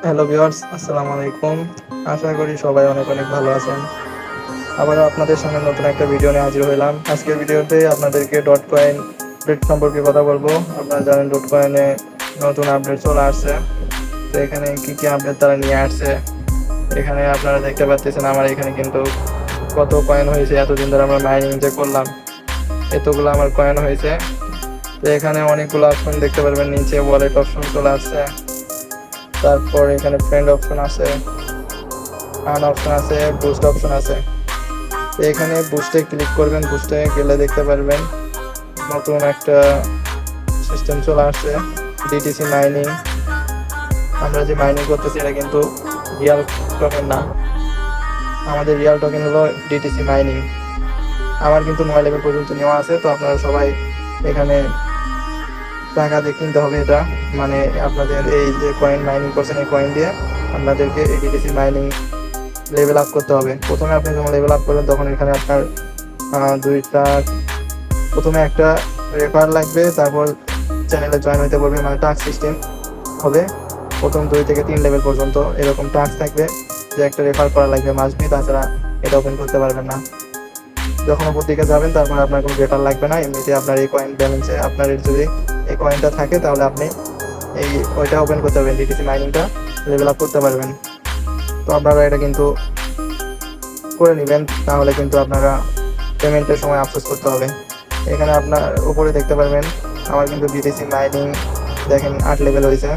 Hello viewers, আসসালামু আলাইকুম। আশা করি সবাই অনেক অনেক ভালো আছেন। আবারও আপনাদের সামনে নতুন একটা ভিডিও নিয়ে হাজির হলাম। আজকের ভিডিওতে আপনাদেরকে ডট কয়েন আপডেট সম্পর্কে কথা বলবো। আপনারা জানেন ডট কয়েনে নতুন আপডেট চলে আসছে। তো এখানে কি কি আপডেট তারা নিয়ে আসছে, এখানে আপনারা দেখতে পাচ্ছেন আমার এখানে কিন্তু কত কয়েন হয়েছে। এতদিন ধরে আমরা মাইনিং যে করলাম, এতগুলো আমার কয়েন হয়েছে। তো এখানে অনেকগুলো অপশন দেখতে পারবেন, নিচে ওয়ালেট অপশন চলে আসছে, তারপর এখানে ফ্রেন্ড অপশন আছে, আর্ন অপশন আছে, বুস্ট অপশন আছে। তো এখানে বুস্টে ক্লিক করবেন, বুস্টে গেলে দেখতে পারবেন নতুন একটা সিস্টেম চলে আসছে, ডিটিসি মাইনিং। আমরা যে মাইনিং করতেছি এটা কিন্তু রিয়াল টোকেন না, আমাদের রিয়াল টোকেন হলো ডিটিসি মাইনিং। আমার কিন্তু 9 লেভেল পর্যন্ত নেওয়া আছে। তো আপনারা সবাই এখানে টাকা দিয়ে কিনতে হবে এটা, মানে আপনাদের এই যে কয়েন মাইনিং করছেন এই কয়েন দিয়ে আপনাদেরকে এই ডিটিসি মাইনিং লেভেল আপ করতে হবে। প্রথমে আপনি যখন লেভেল আপ করবেন তখন এখানে আপনার দুইটা, প্রথমে একটা রেফার লাগবে, তারপর চ্যানেলে জয়েন হতে পারবে, মানে টাস্ক সিস্টেম হবে। প্রথম 2 থেকে 3 লেভেল পর্যন্ত এরকম টাস্ক থাকবে যে একটা রেফার করা লাগবে মাসবি, তাছাড়া এটা ওপেন করতে পারবেন না। যখন উপর দিকে যাবেন তারপর আপনার কোনো রেফার লাগবে না, এমনিতে আপনার এই কয়েন ব্যালেন্সে আপনার যদি এই কয়েনটা থাকে তাহলে আপনি ওইটা ওপেন করতে পারবেন, ডিটিসি মাইনিংটা লেভেল আপ করতে পারবেন। তো আপনারা এটা কিন্তু করে নেবেন, তাহলে কিন্তু আপনারা পেমেন্টের সময় আফসোস করতে হবে। এখানে আপনার উপরে দেখতে পারবেন আমার কিন্তু ডিটিসি মাইনিং দেখেন 8 লেভেল হয়েছে,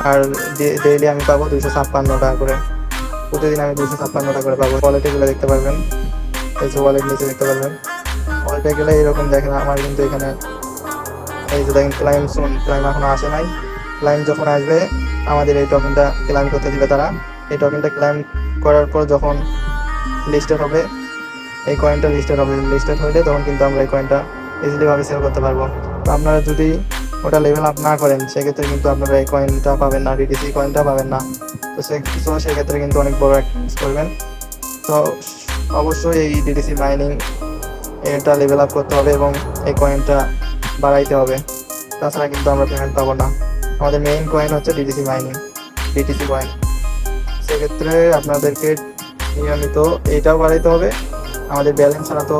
আর ডেইলি আমি পাবো 256 টাকা করে, প্রতিদিন আমি 256 টাকা করে পাবো। ওয়ালেটে গেলে দেখতে পারবেন, এই যে ওয়ালেট নিচে দেখতে পারবেন, ওয়ালেটে গেলে এরকম দেখেন আমার কিন্তু এখানে এই যে দেখেন ক্লাইম সুন, ক্লাইম এখনো আসে নাই। ক্লাইম যখন আসবে আমাদের এই টোকেনটা ক্লাইম করতে দিবে তারা। এই টোকেনটা ক্লাইম করার পর যখন লিস্টেড হবে, এই কয়েনটা লিস্টেড হবে, লিস্টেড হলে তখন কিন্তু আমরা এই কয়েনটা ইজিলিভাবে সেল করতে পারবো। তো আপনারা যদি ওটা লেভেল আপ না করেন সেক্ষেত্রে কিন্তু আপনারা এই কয়েনটা পাবেন না, ডিটিসি কয়েনটা পাবেন না। তো সেক্ষেত্রে কিন্তু অনেক বড় একটা মিস করবেন। তো অবশ্যই এই ডিটিসি মাইনিং এটা লেভেল আপ করতে হবে এবং এই কয়েনটা বাড়াইতে হবে, তাছাড়া কিন্তু আমরা পেমেন্ট পাবো না। আমাদের মেইন কয়েন হচ্ছে ডিটিসি মাইনিং, ডিটিসি কয়েন। সেক্ষেত্রে আপনাদেরকে নিয়মিত এইটাও বাড়াইতে হবে। আমাদের ব্যালেন্স ছাড়া তো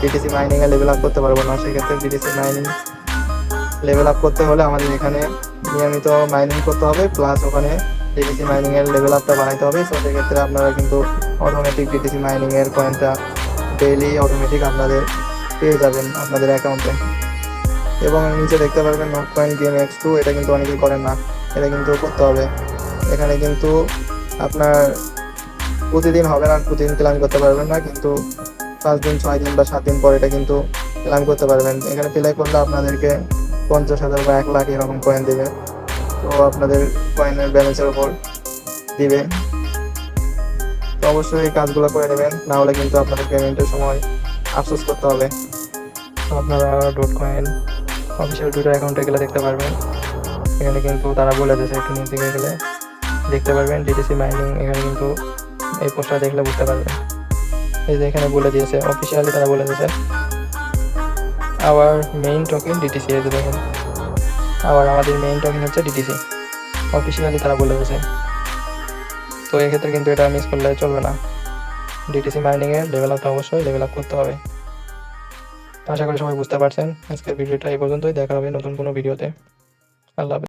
ডিটিসি মাইনিংয়ে লেভেল আপ করতে পারবো না। সেক্ষেত্রে ডিটিসি মাইনিং লেভেল আপ করতে হলে আমাদের এখানে নিয়মিত মাইনিং করতে হবে, প্লাস ওখানে ডিটিসি মাইনিংয়ের লেভেল আপটা বাড়াইতে হবে। তো সেক্ষেত্রে আপনারা কিন্তু অটোমেটিক ডিটিসি মাইনিংয়ের কয়েনটা ডেইলি অটোমেটিক আপনাদের পেয়ে যাবেন আপনাদের অ্যাকাউন্টে। এবং নিচে দেখতে পারবেন নোট কয়েন গেম X2, এটা কিন্তু অনেকেই করেন না, এটা কিন্তু করতে হবে। এখানে কিন্তু আপনার প্রতিদিন হবে না, প্রতিদিন ক্লাইম করতে পারবেন না, কিন্তু 5 দিন 6 দিন বা 7 দিন পর এটা কিন্তু ক্লাইম করতে পারবেন। এখানে প্লে করলে আপনাদেরকে 50,000 বা 1 লাখ এরকম কয়েন দেবে। তো আপনাদের কয়েনের ব্যালেন্সের উপর দিবে। তো অবশ্যই এই কাজগুলো করে নেবেন, না হলে কিন্তু আপনাদের পেমেন্টের সময় আফসোস করতে হবে। তো আপনারা ডট কয়েন অফিসিয়াল টুইটার অ্যাকাউন্টে গেলে দেখতে পারবেন, এখানে কিন্তু তারা বলে দিয়েছে, একটু নিচে গেলে দেখতে পারবেন ডিটিসি মাইনিং। এখানে কিন্তু এই পোস্টটা দেখলে বুঝতে পারবেন, এই যে এখানে বলে দিয়েছে অফিসিয়ালি, তারা বলে দিয়েছে আওয়ার মেইন টোকেন ডিটিসি। এই যে দেখেন আবার আমাদের মেইন টোকেন হচ্ছে ডিটিসি, অফিসিয়ালি তারা বলে দিয়েছে। তো এক্ষেত্রে কিন্তু এটা মিস করলে চলবে না, ডিটিসি মাইনিংয়ের লেভেল আপটা অবশ্যই লেভেল আপ করতে হবে। আশা করি সবাই বুঝতে পারছেন। আজকের ভিডিওটা এই পর্যন্তই, দেখা হবে নতুন কোনো ভিডিওতে। আল্লাহ হাফেজ।